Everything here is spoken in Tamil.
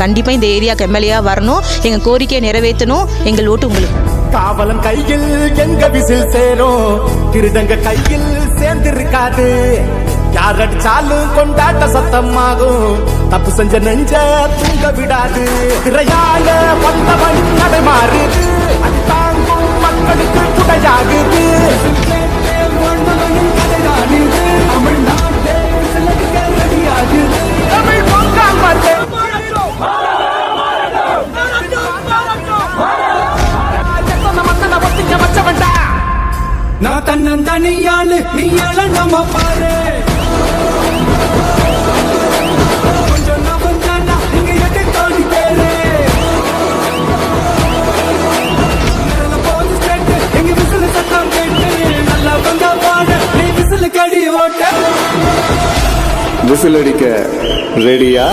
கண்டிப்பா இந்த ஏரியாக்கு எம்எல்ஏ வரணும், எங்க கோரிக்கையை நிறைவேற்றணும். எங்கள் ஓட்டு உங்களுக்கு. காவலன் கையில் எங்க விசில் சேரும், திருடங்க கையில் சேர்ந்திருக்காது. யார் அடிச்சாலும் கொண்டாட்ட சத்தமாகும், தப்பு செஞ்ச நெஞ்ச தூங்க விடாது. திரையால வந்தவன் நடைமாறுது, அது தாங்கும் மக்களுக்கு துணையாகுது. தமிழ் பொங்கால் மரத்தை நான் தன்னந்தனியாளு நீயால நம்ம பாரு. கொஞ்சம் நம்ம தானா இங்க எட்டு தோணி பேரு. போது ஸ்டேட்டு எங்க விசில் சத்தம் கேட்டு, நல்லா வந்தா பாடு நீ விசில் கடி ஓட்ட. விசில் அடிக்க ரெடியா?